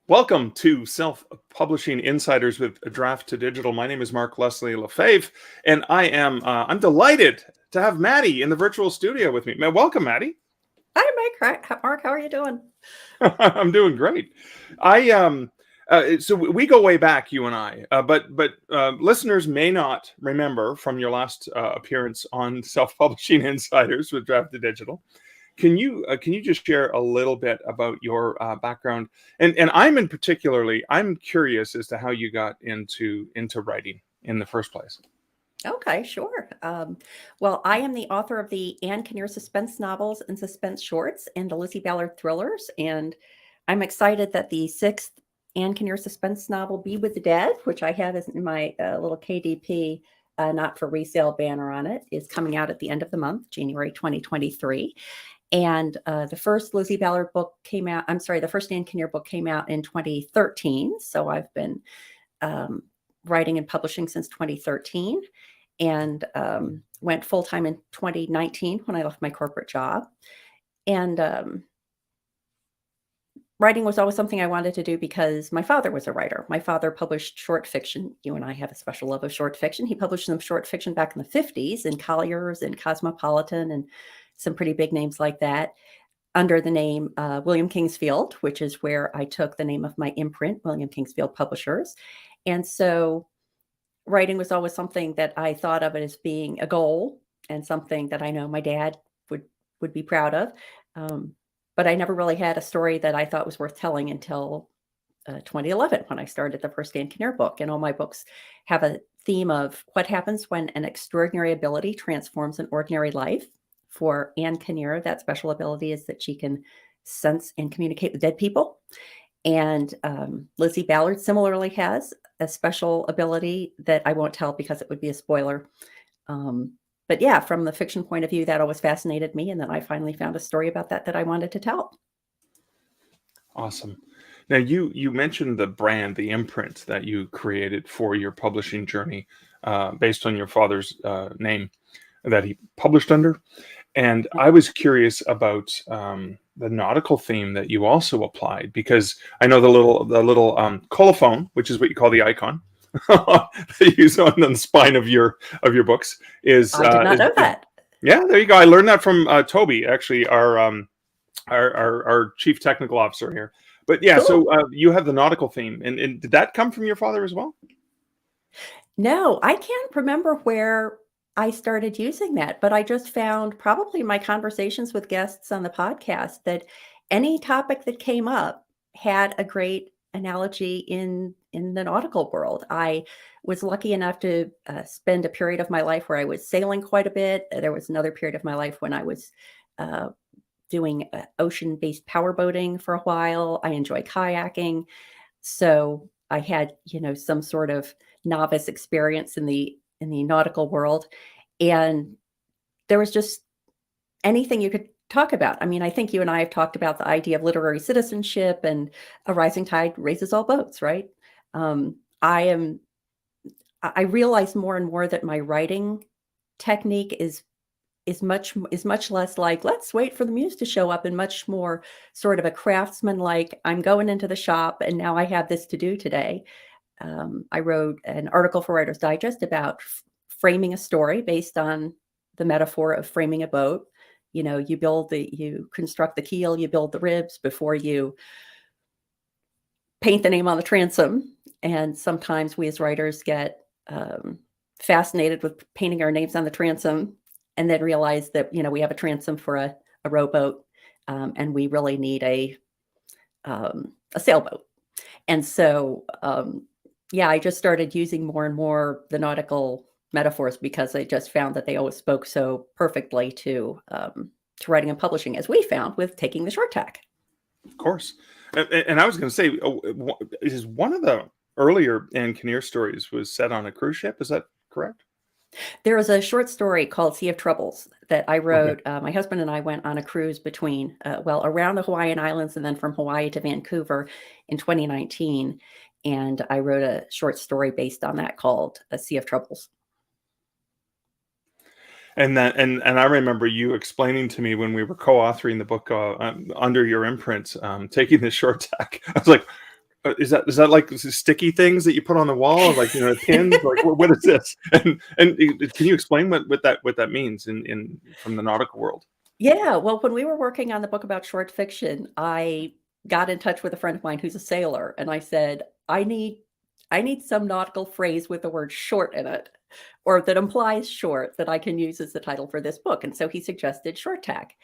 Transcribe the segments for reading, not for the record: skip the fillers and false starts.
Welcome to Self-Publishing Insiders with a Draft to Digital. My name is Mark Leslie Lefebvre, and I'm delighted to have Matty in the virtual studio with me. Welcome, Matty. Hi, Mike. Mark, how are you doing? I'm doing great. So we go way back, you and I, but listeners may not remember from your last appearance on Self-Publishing Insiders with Draft to Digital. Can you just share a little bit about your background? And I'm curious as to how you got into writing in the first place. Okay, sure. Well, I am the author of the Anne Kinnear suspense novels and suspense shorts and the Lizzie Ballard thrillers. And I'm excited that the sixth Anne Kinnear suspense novel, Be With the Dead, which I have in my little KDP not for resale banner on it, is coming out at the end of the month, January 2023. And the first Lizzie Ballard book the first Anne Kinnear book came out in 2013. So I've been writing and publishing since 2013 and went full-time in 2019 when I left my corporate job. And writing was always something I wanted to do because my father was a writer. My father published short fiction. You and I have a special love of short fiction. He published some short fiction back in the 50s in Collier's and Cosmopolitan and some pretty big names like that, under the name William Kingsfield, which is where I took the name of my imprint, William Kingsfield Publishers. And so writing was always something that I thought of as being a goal and something that I know my dad would be proud of. But I never really had a story that I thought was worth telling until 2011, when I started the first Anne Kinnear book. And all my books have a theme of what happens when an extraordinary ability transforms an ordinary life. For Anne Kinnear, that special ability is that she can sense and communicate with dead people. And Lizzie Ballard similarly has a special ability that I won't tell because it would be a spoiler. But yeah, from the fiction point of view, that always fascinated me. And then I finally found a story about that I wanted to tell. Awesome. Now, you mentioned the brand, the imprint that you created for your publishing journey based on your father's name that he published under. And I was curious about the nautical theme that you also applied, because I know the little colophon, which is what you call the icon that you use on the spine of your books, is. I did not know that. Yeah, there you go. I learned that from Toby, actually, our chief technical officer here. But yeah, cool. So you have the nautical theme, and did that come from your father as well? No, I can't remember where I started using that, but I just found, probably in my conversations with guests on the podcast, that any topic that came up had a great analogy in the nautical world. I was lucky enough to spend a period of my life where I was sailing quite a bit. There was another period of my life when I was doing ocean-based powerboating for a while. I enjoy kayaking. So I had, some sort of novice experience in the nautical world. And there was just anything you could talk about. I mean, I think you and I have talked about the idea of literary citizenship and a rising tide raises all boats, right? I realize more and more that my writing technique is much less like, let's wait for the muse to show up, and much more sort of a craftsman, like, I'm going into the shop and now I have this to do today. I wrote an article for Writer's Digest about framing a story based on the metaphor of framing a boat. You construct the keel, you build the ribs before you paint the name on the transom. And sometimes we as writers get fascinated with painting our names on the transom and then realize that, we have a transom for a rowboat and we really need a sailboat. And so, I just started using more and more the nautical metaphors because I just found that they always spoke so perfectly to writing and publishing, as we found with taking the short tack. Of course. And I was going to say, is one of the earlier Anne Kinnear stories was set on a cruise ship. Is that correct? There was a short story called Sea of Troubles that I wrote. Okay. My husband and I went on a cruise between, around the Hawaiian Islands and then from Hawaii to Vancouver in 2019. And I wrote a short story based on that called A Sea of Troubles. And I remember you explaining to me when we were co-authoring the book under your imprint, taking the short tack. I was like, Is that like sticky things that you put on the wall, like, pins? Like, what is this? And can you explain what that means in from the nautical world? Yeah, well, when we were working on the book about short fiction, I got in touch with a friend of mine who's a sailor, and I said, I need some nautical phrase with the word short in it, or that implies short, that I can use as the title for this book. And so he suggested short tack.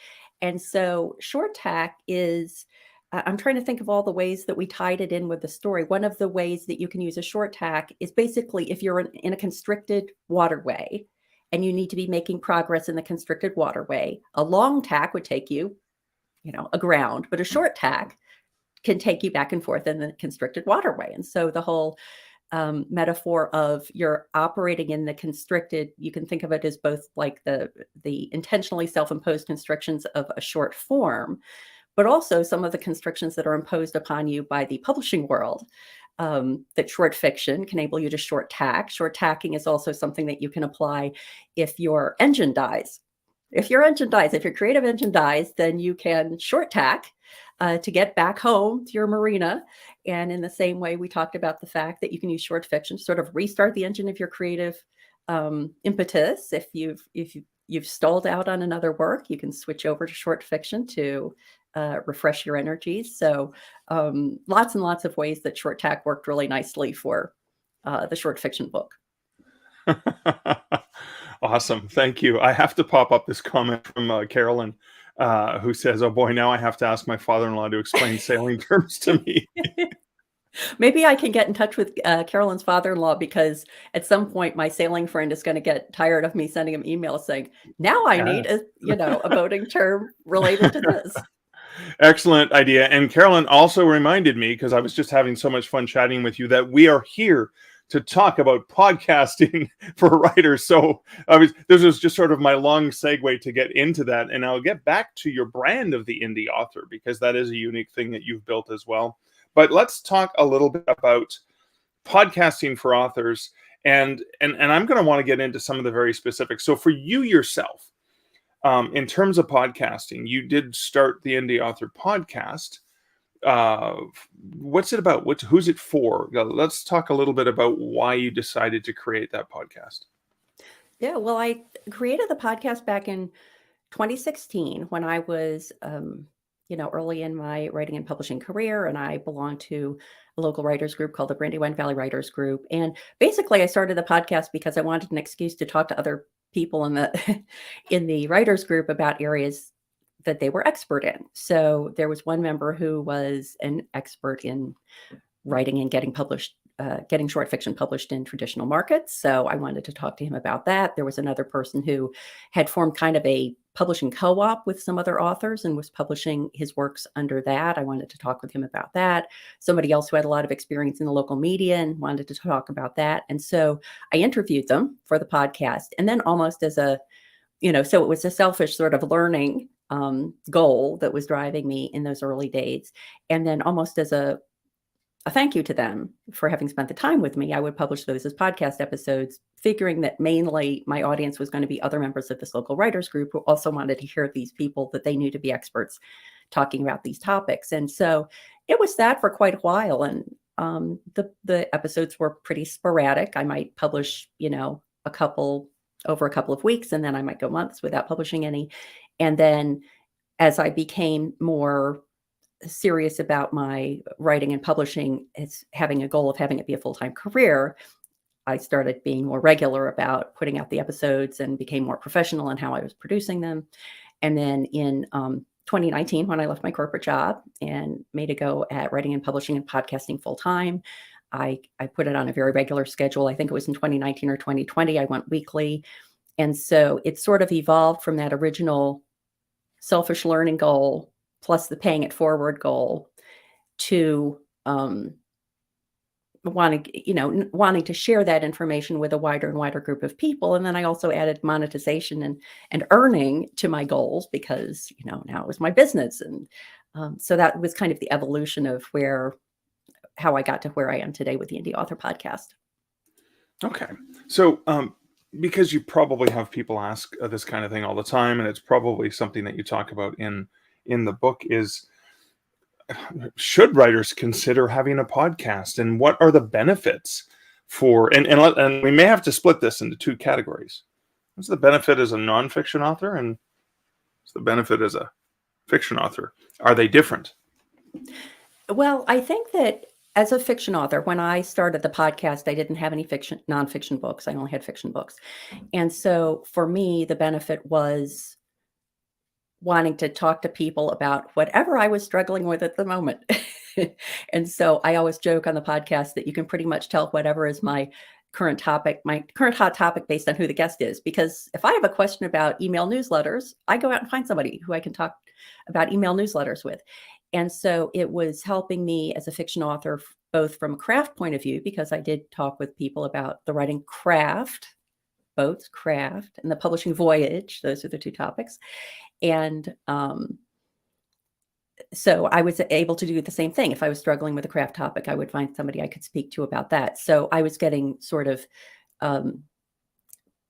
And so short tack is, I'm trying to think of all the ways that we tied it in with the story. One of the ways that you can use a short tack is basically if you're in a constricted waterway and you need to be making progress in the constricted waterway, a long tack would take you, aground, but a short tack can take you back and forth in the constricted waterway. And so the whole metaphor of you're operating in the constricted, you can think of it as both like the intentionally self-imposed constrictions of a short form, but also some of the constrictions that are imposed upon you by the publishing world. That short fiction can enable you to short tack. Short tacking is also something that you can apply if your engine dies. If your creative engine dies, then you can short tack to get back home to your marina. And in the same way, we talked about the fact that you can use short fiction to sort of restart the engine of your creative impetus. If you've stalled out on another work, you can switch over to short fiction to refresh your energies. So lots and lots of ways that short tack worked really nicely for the short fiction book. Awesome. Thank you. I have to pop up this comment from Carolyn, who says, "Oh boy, now I have to ask my father-in-law to explain sailing terms to me." Maybe I can get in touch with Carolyn's father-in-law, because at some point my sailing friend is going to get tired of me sending him emails saying, now I need a boating term related to this. Excellent idea. And Carolyn also reminded me, because I was just having so much fun chatting with you, that we are here to talk about podcasting for writers. So this was just sort of my long segue to get into that. And I'll get back to your brand of the Indy Author, because that is a unique thing that you've built as well. But let's talk a little bit about podcasting for authors. And I'm going to want to get into some of the very specifics. So for you yourself, in terms of podcasting, you did start the Indy Author podcast. What's it about? Who's it for? Let's talk a little bit about why you decided to create that podcast. Yeah, well, I created the podcast back in 2016 when I was, early in my writing and publishing career, and I belonged to a local writers group called the Brandywine Valley Writers Group. And basically, I started the podcast because I wanted an excuse to talk to other people in the in the writers group about areas that they were expert in. So there was one member who was an expert in writing and getting short fiction published in traditional markets. So I wanted to talk to him about that. There was another person who had formed kind of a publishing co-op with some other authors and was publishing his works under that. I wanted to talk with him about that. Somebody else who had a lot of experience in the local media and wanted to talk about that. And so I interviewed them for the podcast. And then almost as so it was a selfish sort of learning goal that was driving me in those early days. And then almost as a thank you to them for having spent the time with me, I would publish those as podcast episodes, figuring that mainly my audience was going to be other members of this local writers group who also wanted to hear these people that they knew to be experts talking about these topics. And so it was that for quite a while. And the episodes were pretty sporadic. I might publish, over a couple of weeks, and then I might go months without publishing any. And then as I became more serious about my writing and publishing, it's having a goal of having it be a full-time career, I started being more regular about putting out the episodes and became more professional in how I was producing them. And then in 2019, when I left my corporate job and made a go at writing and publishing and podcasting full-time, I put it on a very regular schedule. I think it was in 2019 or 2020, I went weekly. And so it sort of evolved from that original selfish learning goal plus the paying it forward goal to wanting to share that information with a wider and wider group of people. And then I also added monetization and earning to my goals because, now it was my business. And so that was kind of the evolution of how I got to where I am today with the Indy Author podcast. Okay. So, because you probably have people ask this kind of thing all the time, and it's probably something that you talk about in the book, is should writers consider having a podcast, and what are the benefits for, and we may have to split this into two categories. What's the benefit as a nonfiction author, and what's the benefit as a fiction author? Are they different? Well, I think that as a fiction author, when I started the podcast, I didn't have any nonfiction books. I only had fiction books. And so for me, the benefit was wanting to talk to people about whatever I was struggling with at the moment. And so I always joke on the podcast that you can pretty much tell whatever is my current hot topic based on who the guest is. Because if I have a question about email newsletters, I go out and find somebody who I can talk about email newsletters with. And so it was helping me as a fiction author, both from a craft point of view, because I did talk with people about the writing craft, boats, craft, and the publishing voyage. Those are the two topics. And so I was able to do the same thing. If I was struggling with a craft topic, I would find somebody I could speak to about that. So I was getting sort of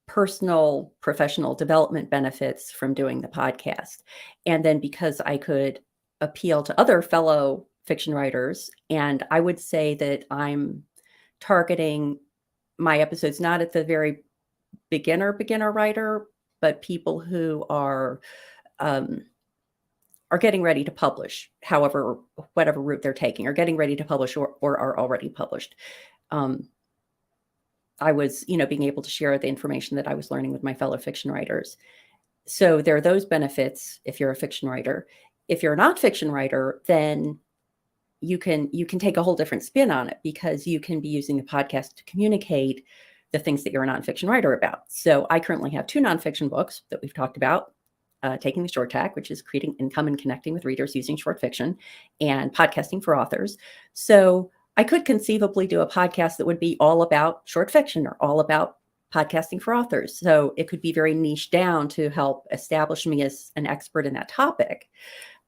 personal, professional development benefits from doing the podcast. And then because I could appeal to other fellow fiction writers, and I would say that I'm targeting my episodes not at the very beginner writer, but people who are getting ready to publish, whatever route they're taking, or getting ready to publish or are already published. I was, being able to share the information that I was learning with my fellow fiction writers. So there are those benefits if you're a fiction writer. If you're a nonfiction writer, then you can take a whole different spin on it, because you can be using the podcast to communicate the things that you're a nonfiction writer about. So I currently have 2 nonfiction books that we've talked about. Taking the Short Tack, which is creating income and connecting with readers using short fiction, and podcasting for authors. So I could conceivably do a podcast that would be all about short fiction or all about podcasting for authors. So it could be very niche down to help establish me as an expert in that topic.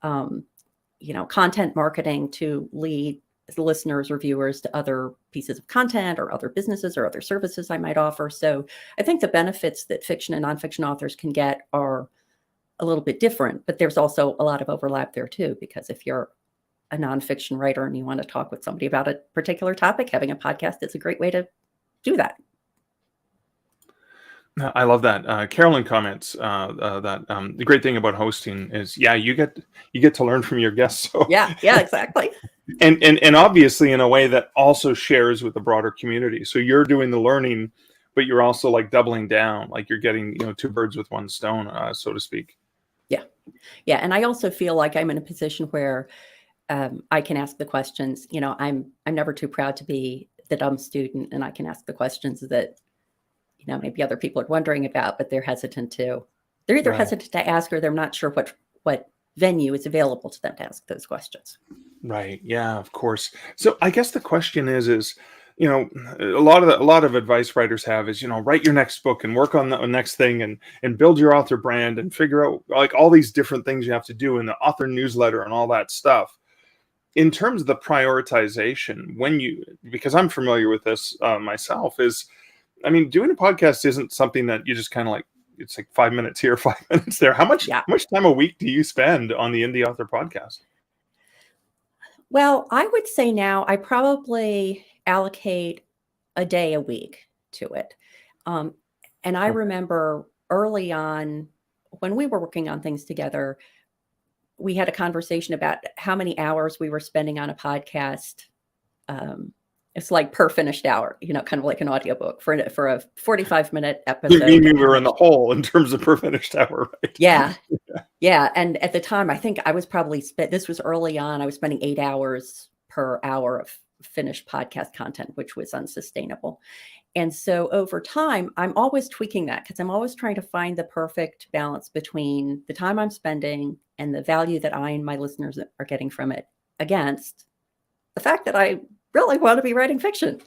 Content marketing to lead listeners or viewers to other pieces of content or other businesses or other services I might offer. So I think the benefits that fiction and nonfiction authors can get are a little bit different, but there's also a lot of overlap there too, because if you're a nonfiction writer and you want to talk with somebody about a particular topic, having a podcast is a great way to do that. I love that. Carolyn comments that the great thing about hosting is, you get to learn from your guests. So yeah, exactly. and obviously in a way that also shares with the broader community. So you're doing the learning, but you're also like doubling down, like you're getting 2 birds with 1 stone, so to speak. Yeah. And I also feel like I'm in a position where I can ask the questions. I'm never too proud to be the dumb student, and I can ask the questions that, maybe other people are wondering about, but they're hesitant to. They're either hesitant to ask, or they're not sure what venue is available to them to ask those questions. Right. Yeah, of course. So I guess the question is, a lot of advice writers have is, write your next book and work on the next thing and build your author brand and figure out like all these different things you have to do in the author newsletter and all that stuff. In terms of the prioritization, because I'm familiar with this myself, doing a podcast isn't something that you just kind of like, it's like 5 minutes here, 5 minutes there. How much time a week do you spend on the Indy Author podcast? Well, I would say now I probably allocate a day a week to it. And I remember early on when we were working on things together, we had a conversation about how many hours we were spending on a podcast. It's like per finished hour, kind of like an audiobook for a 45-minute episode. You mean we were in the hole in terms of per finished hour, right? Yeah. And at the time, I think I was probably this was early on, I was spending 8 hours per hour of finished podcast content, which was unsustainable. And so over time, I'm always tweaking that, because I'm always trying to find the perfect balance between the time I'm spending and the value that I and my listeners are getting from it, against the fact that I really want to be writing fiction.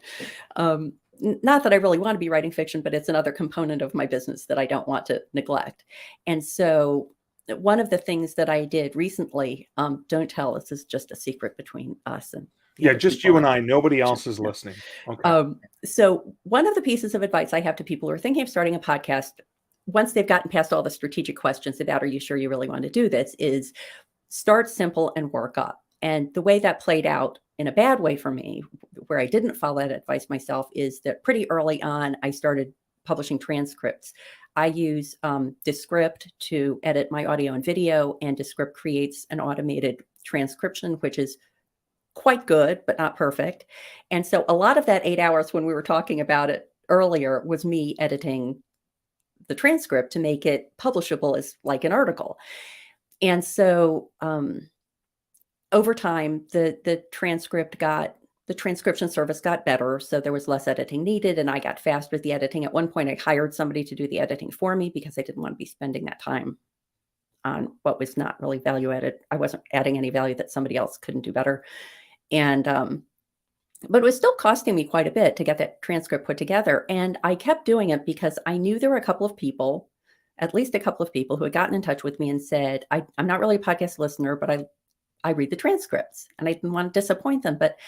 Not that I really want to be writing fiction, but it's another component of my business that I don't want to neglect. And so one of the things that I did recently, don't tell, this is just a secret between us and just you and I, nobody else is listening. Okay. So one of the pieces of advice I have to people who are thinking of starting a podcast, once they've gotten past all the strategic questions about, are you sure you really want to do this, is start simple and work up. And the way that played out in a bad way for me, where I didn't follow that advice myself, is that pretty early on, I started publishing transcripts. I use Descript to edit my audio and video, and Descript creates an automated transcription, which is quite good, but not perfect. And so a lot of that 8 hours when we were talking about it earlier was me editing the transcript to make it publishable as like an article. And so over time, the transcription service got better. So there was less editing needed, and I got fast with the editing. At one point, I hired somebody to do the editing for me because I didn't want to be spending that time on what was not really value added. I wasn't adding any value that somebody else couldn't do better. And but it was still costing me quite a bit to get that transcript put together. And I kept doing it because I knew there were a couple of people, at least a couple of people, who had gotten in touch with me and said, I'm not really a podcast listener, but I read the transcripts, and I didn't want to disappoint them. But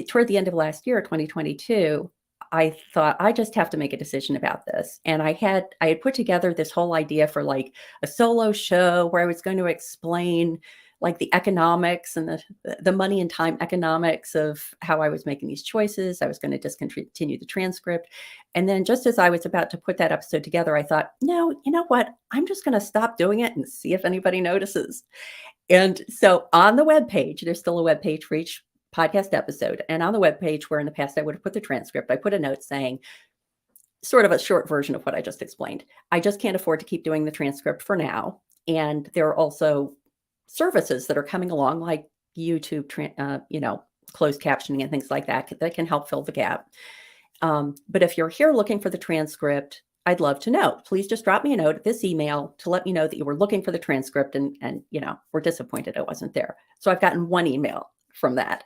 toward the end of last year, 2022, I thought I just have to make a decision about this. And I had put together this whole idea for like a solo show where I was going to explain like the economics and the money and time economics of how I was making these choices. I was going to discontinue the transcript. And then just as I was about to put that episode together, I thought, no, you know what? I'm just going to stop doing it and see if anybody notices. And so on the webpage, there's still a webpage for each podcast episode. And on the webpage, where in the past I would have put the transcript, I put a note saying, sort of a short version of what I just explained. I just can't afford to keep doing the transcript for now. And there are also services that are coming along, like YouTube, closed captioning and things like that can help fill the gap. But if you're here looking for the transcript, I'd love to know. Please just drop me a note at this email to let me know that you were looking for the transcript and we're disappointed it wasn't there. So I've gotten one email from that.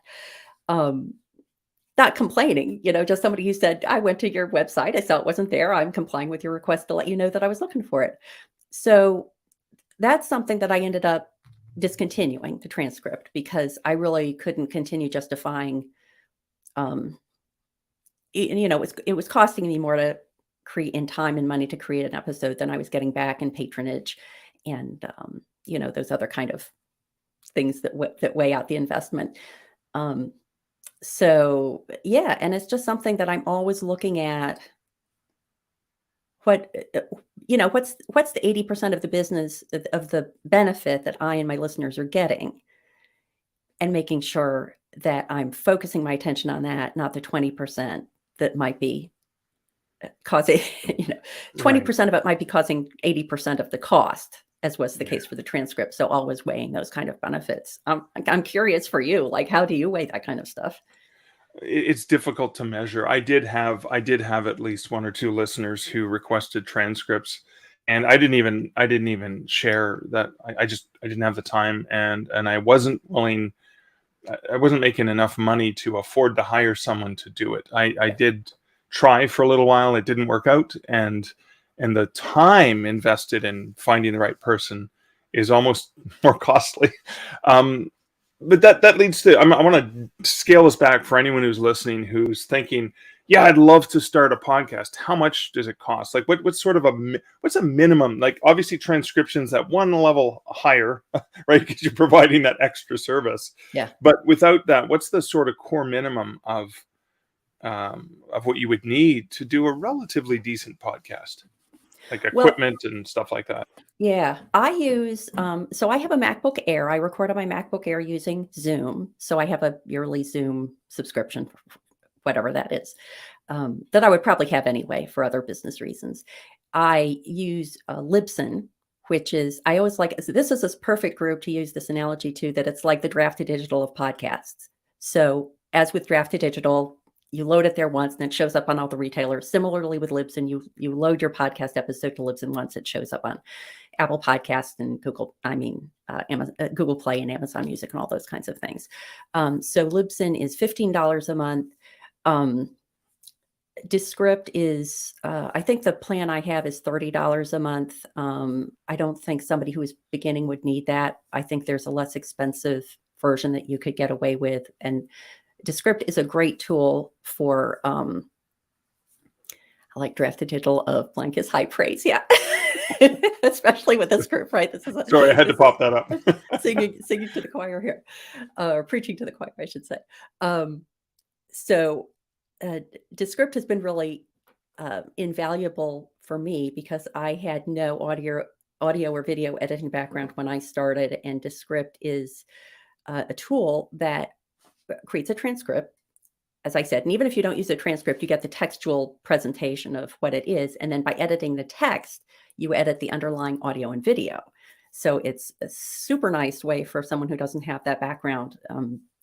Not complaining, just somebody who said, I went to your website, I saw it wasn't there. I'm complying with your request to let you know that I was looking for it. So that's something that I ended up discontinuing, the transcript, because I really couldn't continue justifying, it was costing me more to create in time and money to create an episode than I was getting back in patronage and, those other kind of things that weigh out the investment. So yeah, and it's just something that I'm always looking at. What's the 80% of the business of the benefit that I and my listeners are getting, and making sure that I'm focusing my attention on that, not the 20% that might be causing, 20% of it might be causing 80% of the cost, as was the case for the transcript. So always weighing those kind of benefits. I'm curious for you, like, how do you weigh that kind of stuff? It's difficult to measure. I did have at least one or two listeners who requested transcripts, and I didn't even share that. I didn't have the time, and I wasn't willing. I wasn't making enough money to afford to hire someone to do it. I did try for a little while. It didn't work out, and the time invested in finding the right person is almost more costly. But that leads to, I want to scale this back for anyone who's listening, who's thinking, yeah, I'd love to start a podcast. How much does it cost? Like what's a minimum? Like obviously transcriptions at one level higher, right? Because you're providing that extra service. Yeah. But without that, what's the sort of core minimum of what you would need to do a relatively decent podcast? Like equipment and stuff like that. Yeah, I use, so I have a MacBook Air. I record on my MacBook Air using Zoom. So I have a yearly Zoom subscription, whatever that is, that I would probably have anyway for other business reasons. I use Libsyn, which is, I always like, this is this perfect group to use this analogy to, that it's like the Draft to Digital of podcasts. So as with Draft to Digital, you load it there once and it shows up on all the retailers. Similarly with Libsyn, you load your podcast episode to Libsyn once, it shows up on Apple Podcasts and Google Play and Amazon Music and all those kinds of things. So Libsyn is $15 a month. Descript is, I think the plan I have is $30 a month. I don't think somebody who is beginning would need that. I think there's a less expensive version that you could get away with. And Descript is a great tool for, I like Draft to Digital of blank is high praise. Yeah. especially with this group, right? This is Sorry, I had to this pop that up. is singing to the choir here, or preaching to the choir, I should say. So, Descript has been really invaluable for me because I had no audio or video editing background when I started, and Descript is a tool that creates a transcript, as I said. And even if you don't use a transcript, you get the textual presentation of what it is. And then by editing the text, you edit the underlying audio and video. So it's a super nice way for someone who doesn't have that background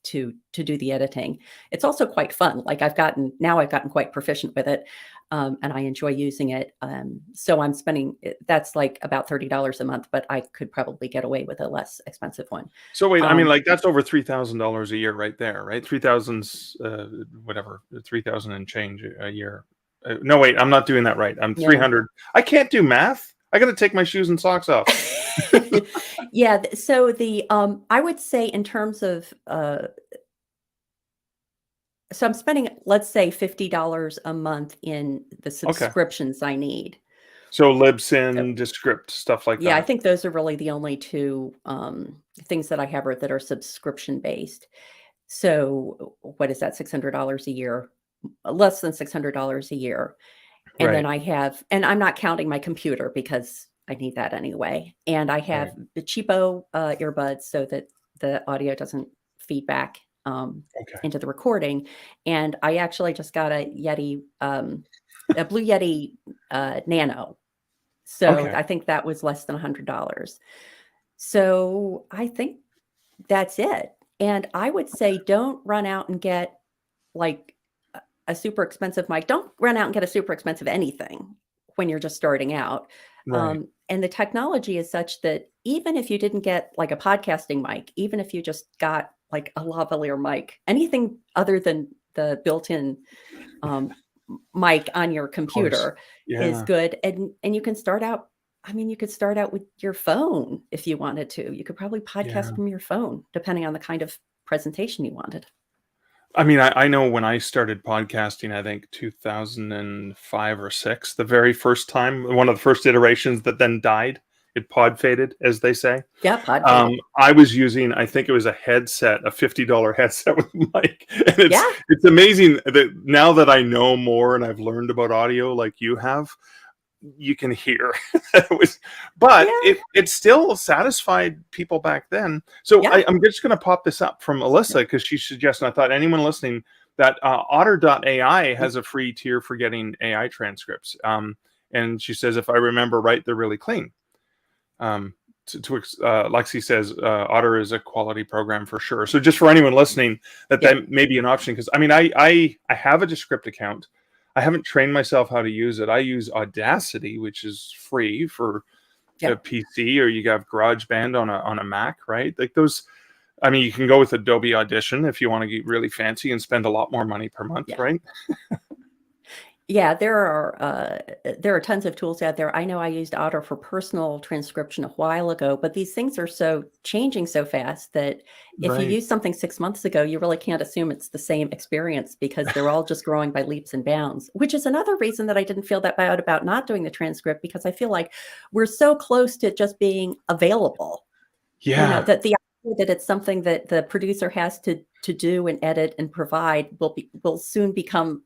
to do the editing. It's also quite fun. Like I've gotten quite proficient with it, and I enjoy using it. So I'm spending, that's like about $30 a month, but I could probably get away with a less expensive one. So wait, I mean, like that's over $3,000 a year right there, right? 3,000's whatever, 3,000 and change a year. No, wait, I'm not doing that right. I'm 300. I can't do math. I got to take my shoes and socks off. Yeah. So I would say in terms of, so I'm spending, let's say $50 a month in the subscriptions I need. So Libsyn, Descript, stuff like that. Yeah, I think those are really the only two things that I have that are subscription based. So what is that? $600 a year, less than $600 a year. And then I have, and I'm not counting my computer because I need that anyway. And I have the cheapo earbuds so that the audio doesn't feed back into the recording. And I actually just got a Yeti, a Blue Yeti Nano. So I think that was less than $100. So I think that's it. And I would say don't run out and get like a super expensive mic. Don't run out and get a super expensive anything when you're just starting out. And the technology is such that even if you didn't get like a podcasting mic, even if you just got like a lavalier mic, anything other than the built-in mic on your computer is good. And you can start out, I mean, you could start out with your phone if you wanted to. You could probably podcast from your phone, depending on the kind of presentation you wanted. I mean, I know when I started podcasting, I think 2005 or 6, the very first time, one of the first iterations that then died, it pod faded, as they say. Yeah, pod faded. I was using, I think it was a headset, a $50 headset with a mic. And it's amazing that now that I know more and I've learned about audio like you have, you can hear it still satisfied people back then. So I'm just going to pop this up from Alyssa because she suggested, I thought anyone listening that otter.ai has a free tier for getting AI transcripts. And she says, if I remember right, they're really clean. Lexi says Otter is a quality program for sure. So just for anyone listening, that may be an option. Because I mean, I have a Descript account. I haven't trained myself how to use it. I use Audacity, which is free for a PC, or you have GarageBand on a Mac, right? Like those. I mean, you can go with Adobe Audition if you want to get really fancy and spend a lot more money per month, right? Yeah, there are tons of tools out there. I know I used Otter for personal transcription a while ago, but these things are so changing so fast that if you use something 6 months ago, you really can't assume it's the same experience because they're all just growing by leaps and bounds, which is another reason that I didn't feel that bad about not doing the transcript, because I feel like we're so close to just being available. Yeah. You know, that the idea that it's something that the producer has to do and edit and provide will soon become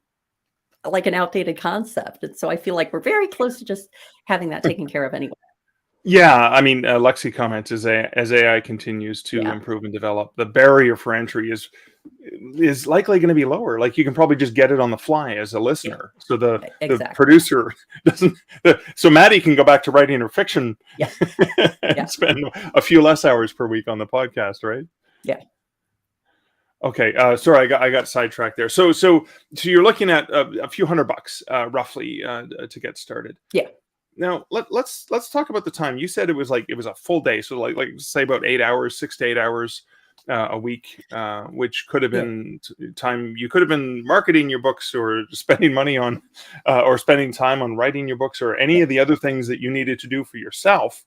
like an outdated concept. And so I feel like we're very close to just having that taken care of anyway. Yeah, I mean, Lexi comments as AI continues to improve and develop, the barrier for entry is likely going to be lower. Like you can probably just get it on the fly as a listener. So the producer doesn't. So Matty can go back to writing her fiction and spend a few less hours per week on the podcast, right? Yeah. Okay, sorry, I got sidetracked there. So you're looking at a few $100 roughly to get started. Yeah. Now let's talk about the time. You said it was a full day, so like say about 8 hours, 6 to 8 hours a week, which could have been time you could have been marketing your books or spending money on, or spending time on writing your books or any of the other things that you needed to do for yourself.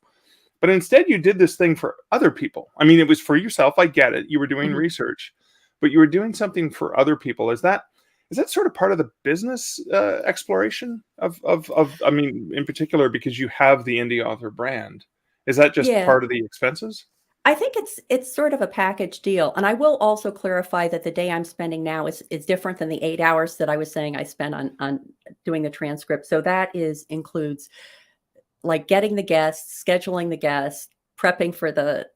But instead, you did this thing for other people. I mean, it was for yourself. I get it. You were doing research. But you were doing something for other people. Is that is that sort of part of the business exploration of, I mean, in particular, because you have the Indie Author brand, is that just Yeah. part of the expenses? I think it's sort of a package deal, and I will also clarify that the day I'm spending now is different than the 8 hours that I was saying I spent on doing the transcript. So that includes like getting the guests, scheduling the guests, prepping for the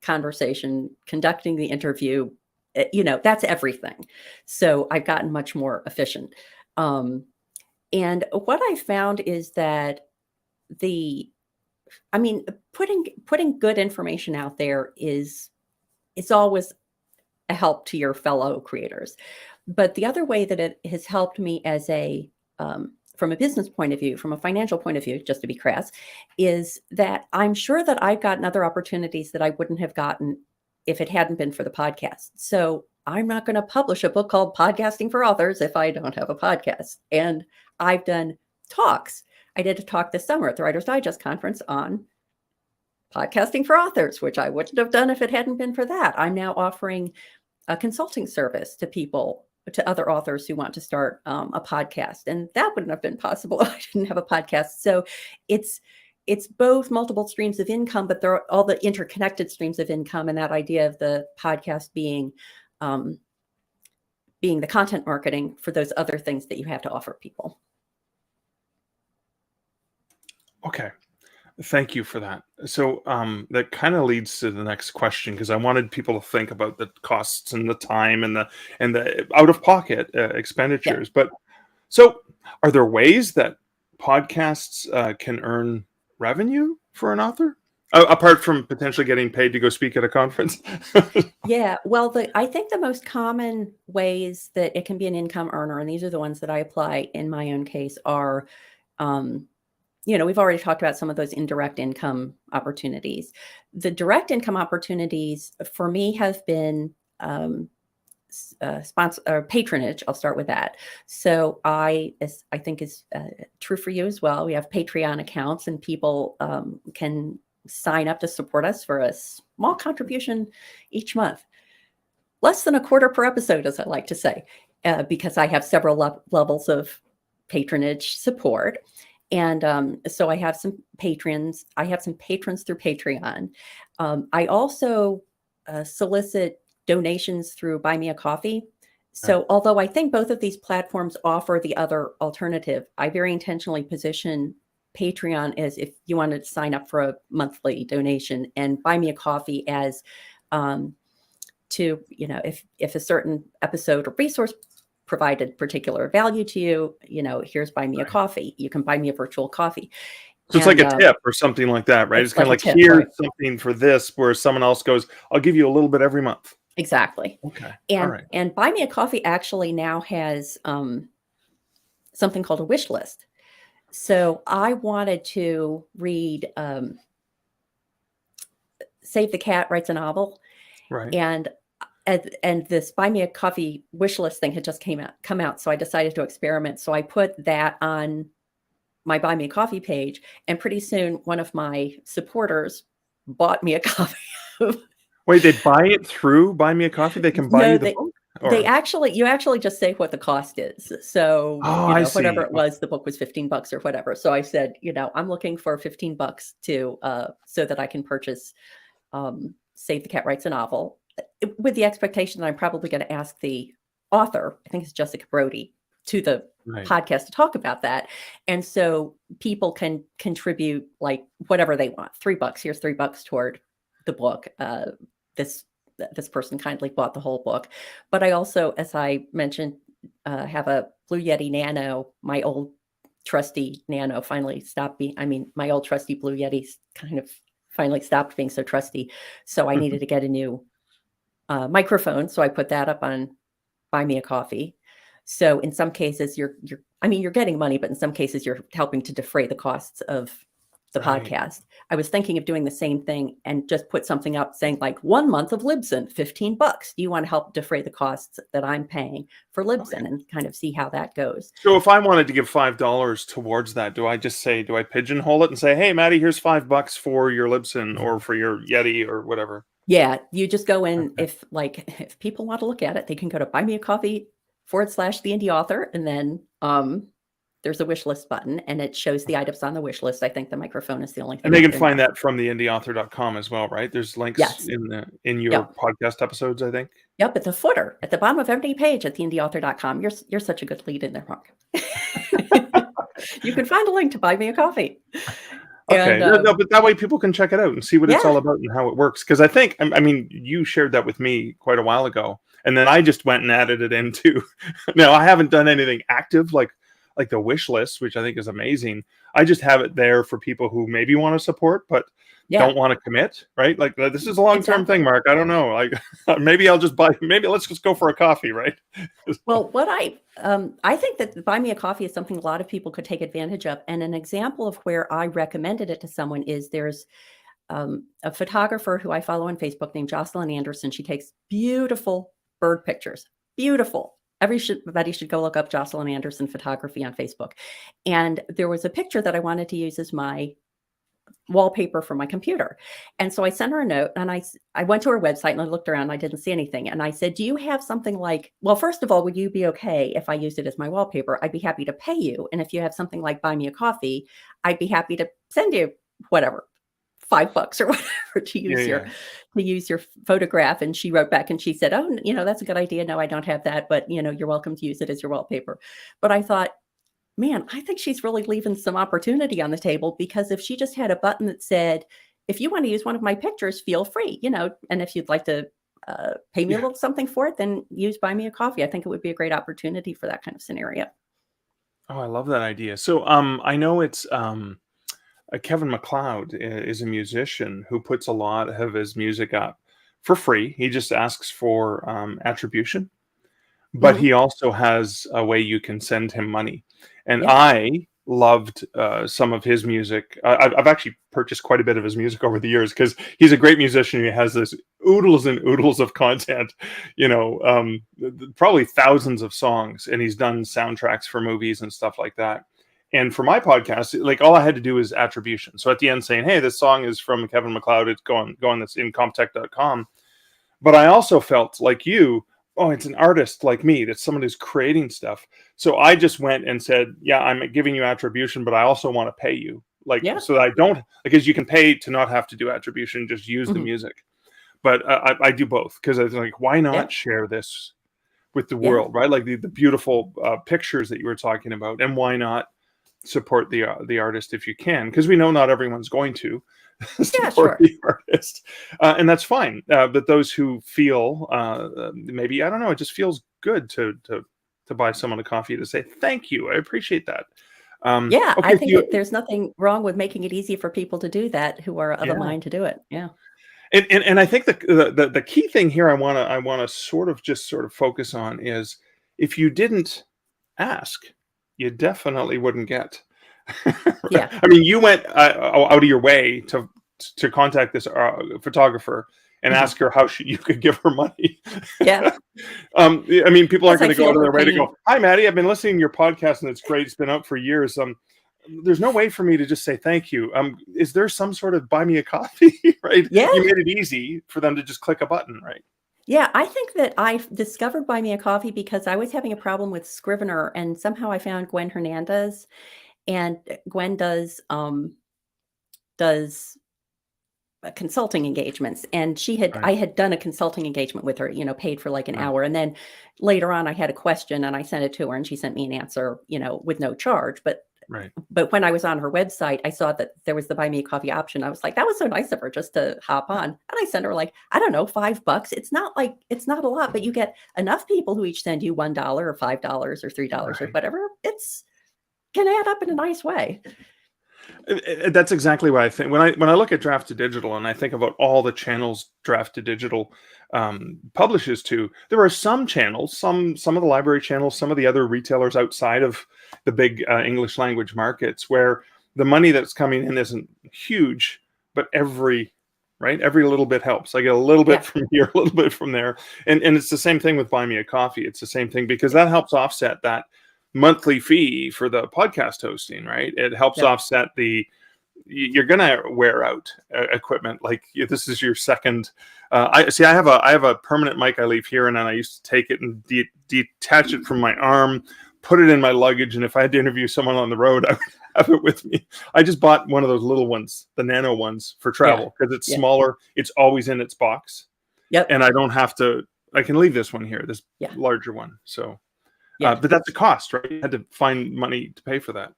conversation, conducting the interview. That's everything. So I've gotten much more efficient. And what I found is that the I mean, putting good information out there it's always a help to your fellow creators. But the other way that it has helped me as from a business point of view, from a financial point of view, just to be crass, is that I'm sure that I've gotten other opportunities that I wouldn't have gotten if it hadn't been for the podcast. So I'm not going to publish a book called Podcasting for Authors if I don't have a podcast. And I've done talks. I did a talk this summer at the Writer's Digest conference on podcasting for authors, which I wouldn't have done if it hadn't been for that. I'm now offering a consulting service to people, to other authors who want to start a podcast. And that wouldn't have been possible if I didn't have a podcast. So it's both multiple streams of income, but there are all the interconnected streams of income, and that idea of the podcast being the content marketing for those other things that you have to offer people. Okay. Thank you for that. So that kind of leads to the next question, because I wanted people to think about the costs and the time and the out-of-pocket expenditures. Yeah. But so, are there ways that podcasts can earn revenue for an author, apart from potentially getting paid to go speak at a conference? Yeah, well, I think the most common ways that it can be an income earner, and these are the ones that I apply in my own case, are we've already talked about some of those indirect income opportunities. The direct income opportunities for me have been sponsor or patronage. I'll start with that. So I think is true for you as well. We have Patreon accounts, and people can sign up to support us for a small contribution each month. Less than a quarter per episode, as I like to say, because I have several levels of patronage support. And so I have some patrons. I have some patrons through Patreon. I also solicit donations through Buy Me a Coffee. So although I think both of these platforms offer the other alternative, I very intentionally position Patreon as if you wanted to sign up for a monthly donation, and Buy Me a Coffee as if a certain episode or resource provided particular value to you, here's Buy Me a Coffee. You can buy me a virtual coffee. So it's like a tip or something like that, right? It's kind of like, tip, here's right? something for this, where someone else goes, I'll give you a little bit every month. Exactly. Okay. And all right. and Buy Me a Coffee actually now has something called a wish list. So I wanted to read Save the Cat Writes a Novel. Right. And this Buy Me a Coffee wish list thing had just come out. So I decided to experiment. So I put that on my Buy Me a Coffee page, and pretty soon one of my supporters bought me a copy. Wait, they buy it through Buy Me a Coffee? They can buy you the book? You actually just say what the cost is. So, I see. whatever it was, the book was $15 or whatever. So I said, I'm looking for $15 to so that I can purchase Save the Cat Writes a Novel, with the expectation that I'm probably going to ask the author, I think it's Jessica Brody, to the podcast to talk about that. And so people can contribute like whatever they want. $3. Here's $3 toward the book. This person kindly bought the whole book. But I also, as I mentioned, have a Blue Yeti Nano. My old trusty Nano finally stopped being, my old trusty Blue Yeti kind of finally stopped being so trusty. So I needed to get a new microphone. So I put that up on Buy Me a Coffee. So in some cases you're getting money, but in some cases you're helping to defray the costs of the podcast. I was thinking of doing the same thing and just put something up saying like 1 month of Libsyn, $15. Do you want to help defray the costs that I'm paying for Libsyn, and kind of see how that goes? So if I wanted to give $5 towards that, do I pigeonhole it and say, hey, Matty, here's $5 for your Libsyn or for your Yeti or whatever? Yeah, you just go in. If people want to look at it, they can go to Buy Me a Coffee /the Indy Author, and then there's a wish list button, and it shows the items on the wish list. I think the microphone is the only thing. And they can find that from the indieauthor.com as well, right? There's links Yes. in your Yep. podcast episodes, I think. Yep, at the footer, at the bottom of every page at theindyauthor.com. You're such a good lead in there, Mark. You can find a link to buy me a coffee. Okay, And, no, but that way people can check it out and see what it's yeah. all about and how it works. Because I mean, you shared that with me quite a while ago, and then I just went and added it into. Now I haven't done anything active like the wish list, which I think is amazing. I just have it there for people who maybe want to support but don't want to commit, right? Like this is a long-term thing, Mark. I don't know. Like maybe I'll just buy. Maybe let's just go for a coffee, right? Well, what I think that buy me a coffee is something a lot of people could take advantage of. And an example of where I recommended it to someone is there's a photographer who I follow on Facebook named Jocelyn Anderson. She takes beautiful bird pictures. Beautiful. Everybody should go look up Jocelyn Anderson photography on Facebook. And there was a picture that I wanted to use as my wallpaper for my computer. And so I sent her a note, and I went to her website and I looked around and I didn't see anything. And I said, do you have something like, well, first of all, would you be okay if I used it as my wallpaper? I'd be happy to pay you. And if you have something like buy me a coffee, I'd be happy to send you whatever, $5 or whatever to use your photograph. And she wrote back and she said, oh, that's a good idea. No, I don't have that, but you're welcome to use it as your wallpaper. But I thought, man, I think she's really leaving some opportunity on the table, because if she just had a button that said, if you want to use one of my pictures, feel free, and if you'd like to pay me a little something for it, then use buy me a coffee. I think it would be a great opportunity for that kind of scenario. Oh, I love that idea. So I know it's Kevin MacLeod is a musician who puts a lot of his music up for free. He just asks for attribution, but he also has a way you can send him money. And I loved some of his music. I've actually purchased quite a bit of his music over the years because he's a great musician. He has this oodles and oodles of content, probably thousands of songs, and he's done soundtracks for movies and stuff like that. And for my podcast, like all I had to do is attribution. So at the end saying, hey, this song is from Kevin MacLeod. It's going that's in comptech.com. But I also felt like you, oh, it's an artist like me. That's someone who's creating stuff. So I just went and said, yeah, I'm giving you attribution, but I also want to pay you. So that I don't, because you can pay to not have to do attribution, just use the music. But I do both, because I was like, why not share this with the world, right? Like the beautiful pictures that you were talking about. And why not support the artist if you can? Because we know not everyone's going to support the artist, and that's fine. But those who feel maybe, I don't know, it just feels good to buy someone a coffee to say thank you. I appreciate that. I think that there's nothing wrong with making it easy for people to do that who are of a mind to do it. And I think the key thing here I want to sort of focus on is, if you didn't ask, you definitely wouldn't get. Right? I mean, you went out of your way to contact this photographer and ask her how you could give her money. I mean, people aren't going to go out of their way to go, hi, Matty, I've been listening to your podcast and it's great. It's been out for years. There's no way for me to just say thank you. Is there some sort of buy me a coffee, right? You made it easy for them to just click a button, right? Yeah, I think that I discovered Buy Me a Coffee because I was having a problem with Scrivener, and somehow I found Gwen Hernandez, and Gwen does consulting engagements, and I had done a consulting engagement with her, paid for like an hour, and then later on I had a question and I sent it to her and she sent me an answer, with no charge. But when I was on her website, I saw that there was the buy me a coffee option. I was like, that was so nice of her just to hop on. And I sent her like, I don't know, $5. It's not a lot, but you get enough people who each send you $1 or $5 or $3 or whatever. It's can add up in a nice way. That's exactly what I think. When I look at Draft to Digital and I think about all the channels Draft to Digital publishes to, there are some channels, some of the library channels, some of the other retailers outside of the big English language markets, where the money that's coming in isn't huge, but every little bit helps. I get a little bit from here, a little bit from there, and it's the same thing with Buy Me a Coffee. It's the same thing, because that helps offset that monthly fee for the podcast hosting, right? It helps offset the you're gonna wear out equipment. Like this is your second. I have a permanent mic I leave here, and then I used to take it and detach it from my arm, put it in my luggage, and if I had to interview someone on the road, I would have it with me. I just bought one of those little ones, the nano ones for travel, because it's smaller. It's always in its box. Yep. And I don't have to. I can leave this one here, this larger one. So, but that's a cost, right? You had to find money to pay for that.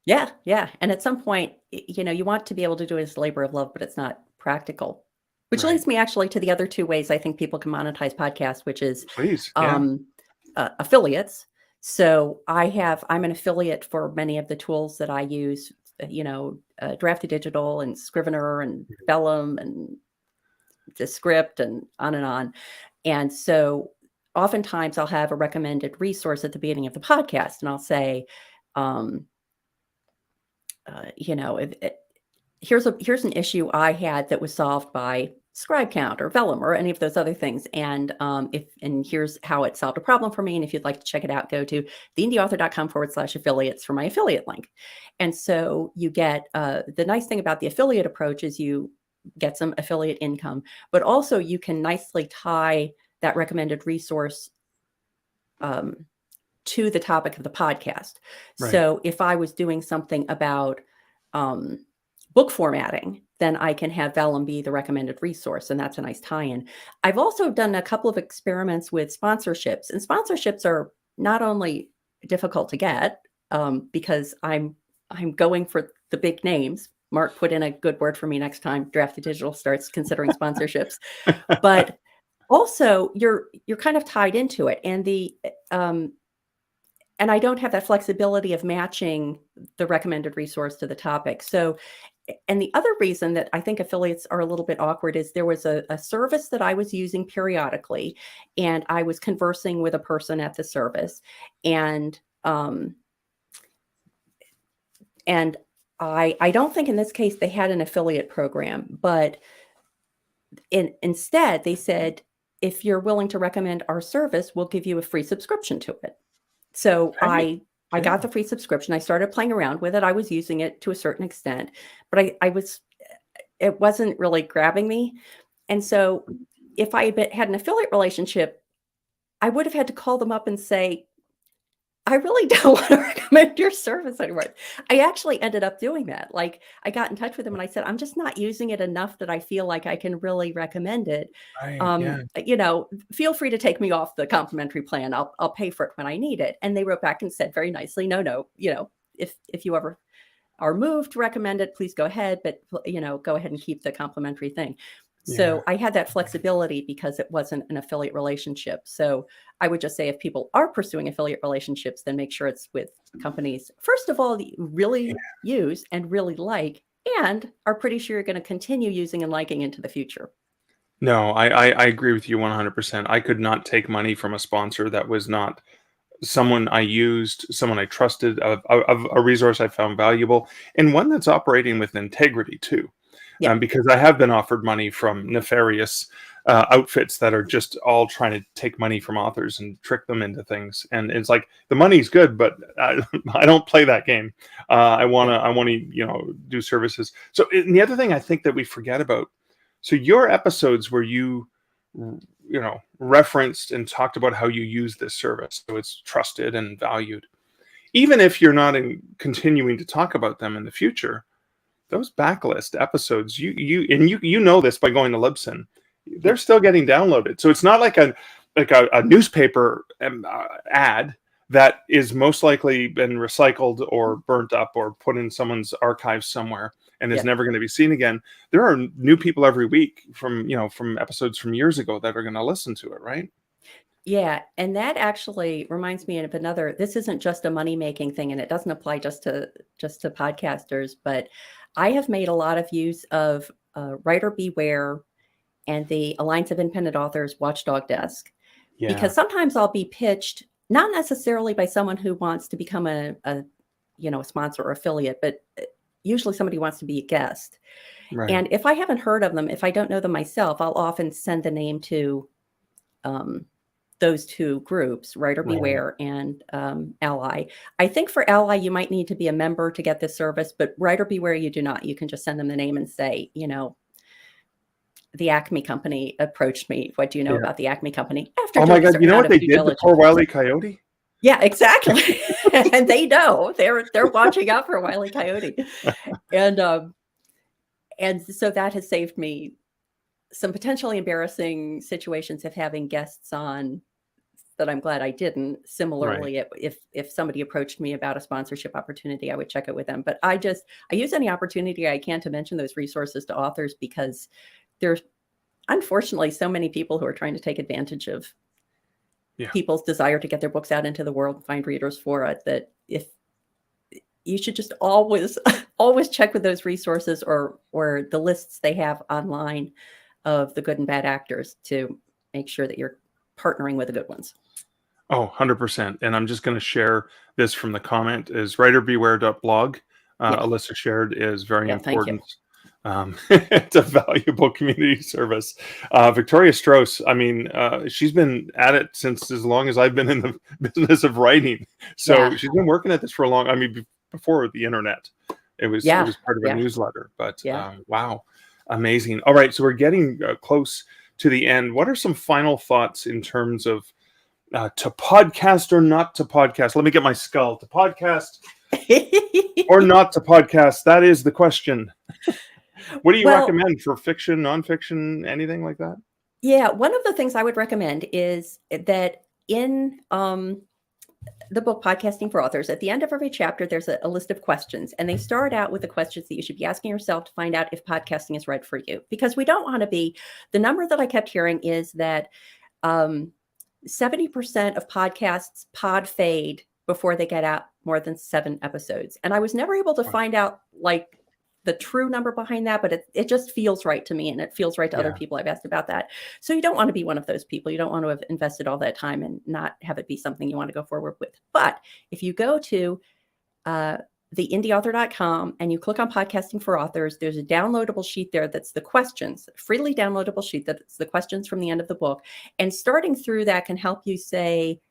Yeah, yeah. And at some point, you want to be able to do it as labor of love, but it's not practical. Which leads me actually to the other two ways I think people can monetize podcasts, which is affiliates. So I'm an affiliate for many of the tools that I use, Drafty Digital and Scrivener and Vellum and Descript and on and on. And so oftentimes I'll have a recommended resource at the beginning of the podcast, and I'll say, here's an issue I had that was solved by ScribeCount or Vellum or any of those other things. And here's how it solved a problem for me. And if you'd like to check it out, go to theindyauthor.com/affiliates for my affiliate link. And so you get, the nice thing about the affiliate approach is you get some affiliate income, but also you can nicely tie that recommended resource to the topic of the podcast. Right. So if I was doing something about book formatting, then I can have Vellum be the recommended resource, and that's a nice tie-in. I've also done a couple of experiments with sponsorships, and sponsorships are not only difficult to get because I'm going for the big names. Mark, put in a good word for me next time Drafty Digital starts considering sponsorships, but also you're kind of tied into it, and and I don't have that flexibility of matching the recommended resource to the topic. So, and the other reason that I think affiliates are a little bit awkward is there was a service that I was using periodically, and I was conversing with a person at the service, and I don't think in this case they had an affiliate program, but instead they said, if you're willing to recommend our service, we'll give you a free subscription to it. So I got the free subscription. I started playing around with it. I was using it to a certain extent, but it wasn't really grabbing me. And so if I had an affiliate relationship, I would have had to call them up and say, I really don't want to recommend your service anymore. I actually ended up doing that. Like, I got in touch with them and I said, I'm just not using it enough that I feel like I can really recommend it. Feel free to take me off the complimentary plan. I'll pay for it when I need it. And they wrote back and said very nicely, no, if you ever are moved to recommend it, please go ahead. But, go ahead and keep the complimentary thing. So I had that flexibility because it wasn't an affiliate relationship. So I would just say if people are pursuing affiliate relationships, then make sure it's with companies, first of all, that you really use and really like, and are pretty sure you're going to continue using and liking into the future. No, I agree with you 100%. I could not take money from a sponsor that was not someone I used, someone I trusted, a resource I found valuable, and one that's operating with integrity too. Because I have been offered money from nefarious outfits that are just all trying to take money from authors and trick them into things. And it's like, the money's good, but I don't play that game. I want to do services. So, and the other thing I think that we forget about, so your episodes where you referenced and talked about how you use this service, so it's trusted and valued, even if you're not continuing to talk about them in the future. Those backlist episodes, you know this by going to Libsyn, they're still getting downloaded. So it's not like a newspaper ad that is most likely been recycled or burnt up or put in someone's archive somewhere and is never going to be seen again. There are new people every week from episodes from years ago that are going to listen to it, right? Yeah. And that actually reminds me of another, this isn't just a money-making thing, and it doesn't apply just to podcasters, but I have made a lot of use of Writer Beware and the Alliance of Independent Authors Watchdog Desk, because sometimes I'll be pitched, not necessarily by someone who wants to become a sponsor or affiliate, but usually somebody wants to be a guest. Right. And if I haven't heard of them, if I don't know them myself, I'll often send the name to those two groups, Writer Right. Beware and Ally. I think for Ally, you might need to be a member to get this service, but Writer Beware, you do not. You can just send them the name and say, the Acme Company approached me. What do you know Yeah. about the Acme Company? After Oh my doing a God! certain You know amount what of they due did to poor diligence. Wile E. Coyote? Yeah, exactly. And they know they're watching out for Wile E. Coyote. And so that has saved me some potentially embarrassing situations of having guests on that I'm glad I didn't. Right. Similarly, if somebody approached me about a sponsorship opportunity, I would check it with them. But I use any opportunity I can to mention those resources to authors, because there's unfortunately so many people who are trying to take advantage of Yeah. people's desire to get their books out into the world and find readers for it, that if you should just always check with those resources or the lists they have online of the good and bad actors to make sure that you're partnering with the good ones. Oh, 100%. And I'm just going to share this from the comment is writerbeware.blog. Yeah. Alyssa shared is very Yeah, thank you. important. It's a valuable community service. Victoria Strauss, I mean, she's been at it since as long as I've been in the business of writing. So Yeah. she's been working at this for a long, I mean, before the internet, it was part of a newsletter, but wow, amazing. All right. So we're getting close to the end. What are some final thoughts in terms of to podcast or not to podcast? Let me get my skull. To podcast or not to podcast? That is the question. What do you recommend for fiction, nonfiction, anything like that? Yeah, one of the things I would recommend is that in the book Podcasting for Authors, at the end of every chapter, there's a list of questions, and they start out with the questions that you should be asking yourself to find out if podcasting is right for you. Because we don't want to be, the number that I kept hearing is that 70% of podcasts pod fade before they get out more than 7 episodes. And I was never able to find out like the true number behind that, but it just feels right to me, and it feels right to other people I've asked about that. So you don't want to be one of those people. You don't want to have invested all that time and not have it be something you want to go forward with. But if you go to theindyauthor.com and you click on Podcasting for Authors, there's a downloadable sheet there that's the questions, freely downloadable sheet that's the questions from the end of the book. And starting through that can help you say,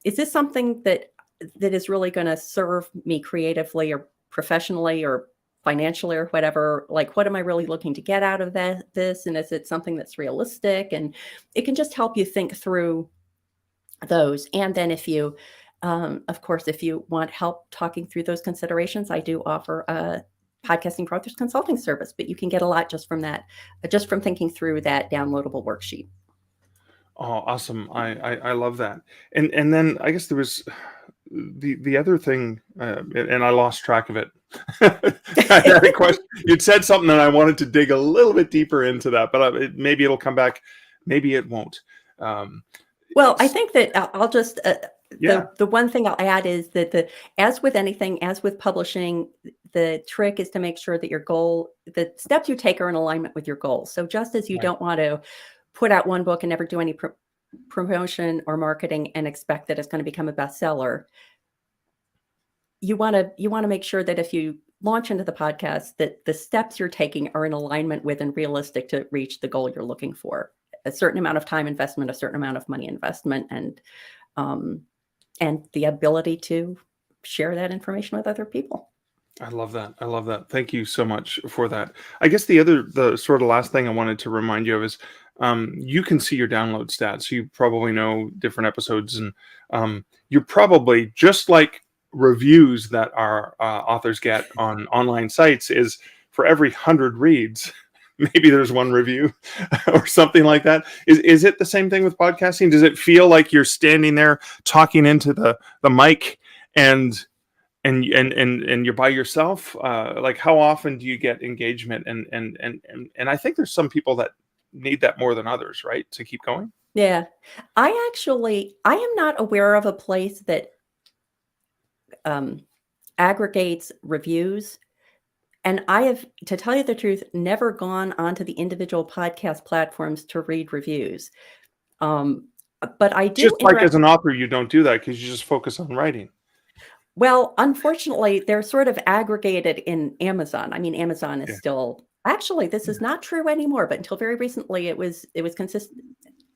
is this something that is really going to serve me creatively or professionally or financially or whatever? Like, what am I really looking to get out of this? And is it something that's realistic? And it can just help you think through those. And then if you, of course, if you want help talking through those considerations, I do offer a Podcasting for Authors consulting service, but you can get a lot just from that, just from thinking through that downloadable worksheet. Oh, awesome. I love that. And then I guess there was the other thing, and I lost track of it. I had a question. You'd said something and I wanted to dig a little bit deeper into that, but maybe it'll come back. Maybe it won't. Well, I think that I'll just, the one thing I'll add is that as with anything, as with publishing, the trick is to make sure that your goal, the steps you take are in alignment with your goals. So just as you don't want to put out one book and never do any promotion or marketing and expect that it's going to become a bestseller, you want to make sure that if you launch into the podcast, that the steps you're taking are in alignment with and realistic to reach the goal you're looking for. A certain amount of time investment, a certain amount of money investment, and the ability to share that information with other people. I love that. I love that. Thank you so much for that. I guess the sort of last thing I wanted to remind you of is you can see your download stats. You probably know different episodes, and you're probably just like reviews that our authors get on online sites is for every 100 reads, maybe there's one review or something like that. Is it the same thing with podcasting? Does it feel like you're standing there talking into the mic and you're by yourself? Like, how often do you get engagement? And I think there's some people that need that more than others, right? To keep going. Yeah. I am not aware of a place that aggregates reviews. And I have, to tell you the truth, never gone onto the individual podcast platforms to read reviews. But I do. Just like as an author, you don't do that because you just focus on writing. Well, unfortunately, they're sort of aggregated in Amazon. I mean, Amazon is still, actually, this is not true anymore, but until very recently, it was consistent.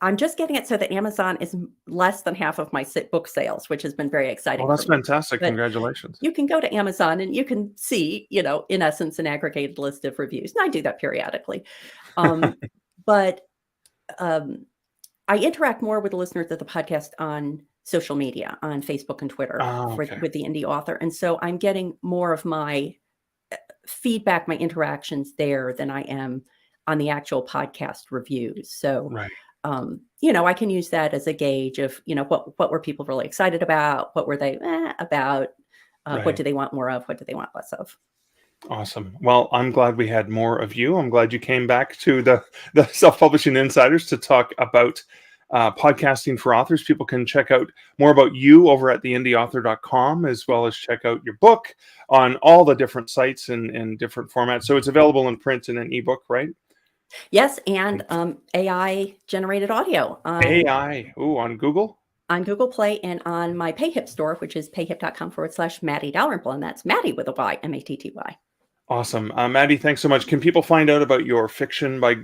I'm just getting it so that Amazon is less than half of my book sales, which has been very exciting Oh, that's for me. fantastic. But Congratulations. you can go to Amazon and you can see, in essence, an aggregated list of reviews. And I do that periodically. But I interact more with the listeners of the podcast on social media, on Facebook and Twitter Okay. with the Indy Author. And so I'm getting more of my feedback, my interactions there than I am on the actual podcast reviews. So, Right. I can use that as a gauge of, what were people really excited about? What were they about? What Right. do they want more of? What do they want less of? Awesome. Well, I'm glad we had more of you. I'm glad you came back to the Self-Publishing Insiders to talk about podcasting for authors. People can check out more about you over at theindyauthor.com, as well as check out your book on all the different sites and different formats. So it's available in print and an ebook, right? Yes, and AI generated audio AI. Ooh, on Google? on Google Play and on my PayHip store, which is payhip.com/Matty Dalrymple. And that's Matty with a Y, Matty. Awesome. Maddie, thanks so much. Can people find out about your fiction by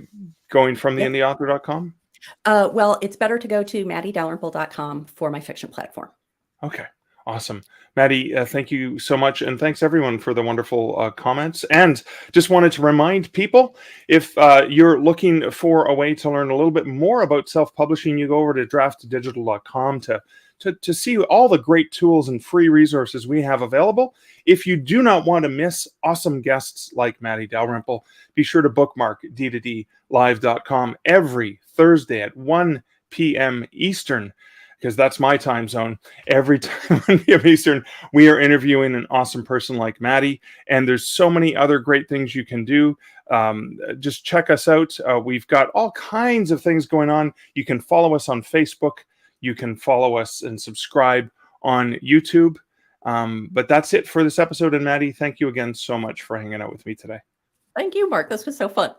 going from Yep. theindyauthor.com? Well, it's better to go to mattydalrymple.com for my fiction platform. Okay, awesome. Maddie, thank you so much. And thanks everyone for the wonderful comments. And just wanted to remind people, if you're looking for a way to learn a little bit more about self-publishing, you go over to draftdigital.com to see all the great tools and free resources we have available. If you do not want to miss awesome guests like Matty Dalrymple, be sure to bookmark d2dlive.com every Thursday at 1 p.m. Eastern, because that's my time zone. Every time 1 p.m. Eastern, we are interviewing an awesome person like Matty, and there's so many other great things you can do. Just check us out. We've got all kinds of things going on. You can follow us on Facebook. You can follow us and subscribe on YouTube. But that's it for this episode. And Matty, thank you again so much for hanging out with me today. Thank you, Mark. This was so fun.